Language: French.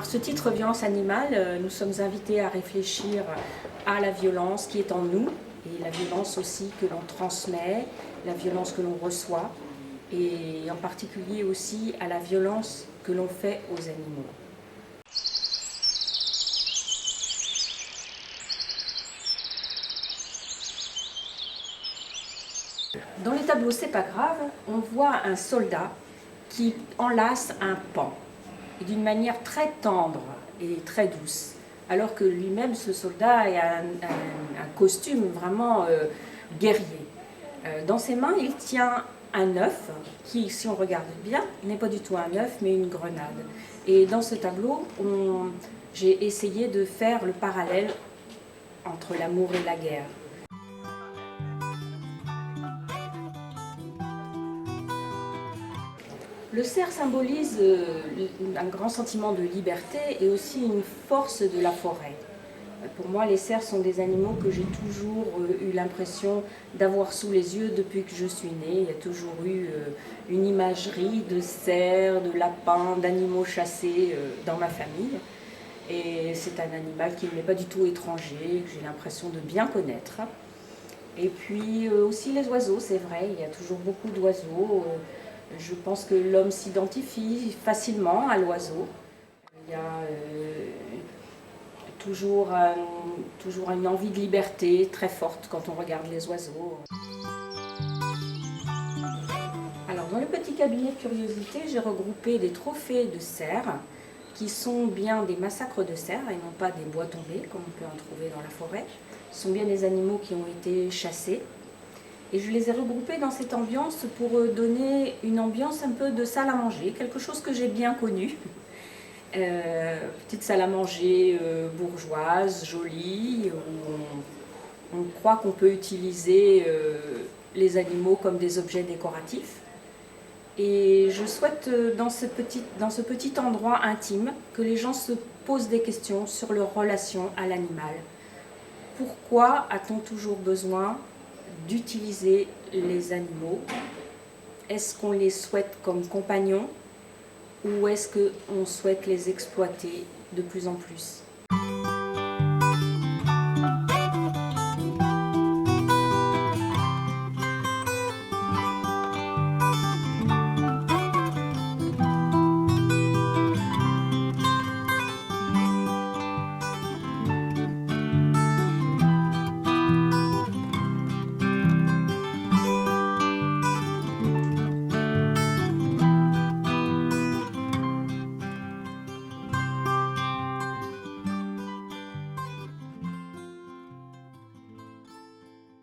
Par ce titre violence animale, nous sommes invités à réfléchir à la violence qui est en nous et la violence aussi que l'on transmet, la violence que l'on reçoit et en particulier aussi à la violence que l'on fait aux animaux. Dans les tableaux C'est pas grave, on voit un soldat qui enlace un paon d'une manière très tendre et très douce, alors que lui-même, ce soldat, a un costume vraiment guerrier. Dans ses mains, il tient un œuf qui, si on regarde bien, n'est pas du tout un œuf, mais une grenade. Et dans ce tableau, j'ai essayé de faire le parallèle entre l'amour et la guerre. Le cerf symbolise un grand sentiment de liberté et aussi une force de la forêt. Pour moi, les cerfs sont des animaux que j'ai toujours eu l'impression d'avoir sous les yeux depuis que je suis née. Il y a toujours eu une imagerie de cerfs, de lapins, d'animaux chassés dans ma famille. Et c'est un animal qui ne m'est pas du tout étranger, que j'ai l'impression de bien connaître. Et puis aussi les oiseaux, c'est vrai, il y a toujours beaucoup d'oiseaux. Je pense que l'homme s'identifie facilement à l'oiseau. Il y a toujours une envie de liberté très forte quand on regarde les oiseaux. Alors dans le petit cabinet de curiosité, j'ai regroupé des trophées de cerfs qui sont bien des massacres de cerfs et non pas des bois tombés comme on peut en trouver dans la forêt. Ce sont bien des animaux qui ont été chassés. Et je les ai regroupés dans cette ambiance pour donner une ambiance un peu de salle à manger, quelque chose que j'ai bien connu. Petite salle à manger bourgeoise, jolie, où on croit qu'on peut utiliser les animaux comme des objets décoratifs. Et je souhaite dans ce petit endroit intime que les gens se posent des questions sur leur relation à l'animal. Pourquoi a-t-on toujours besoin d'utiliser les animaux? Est-ce qu'on les souhaite comme compagnons ou est-ce qu'on souhaite les exploiter de plus en plus?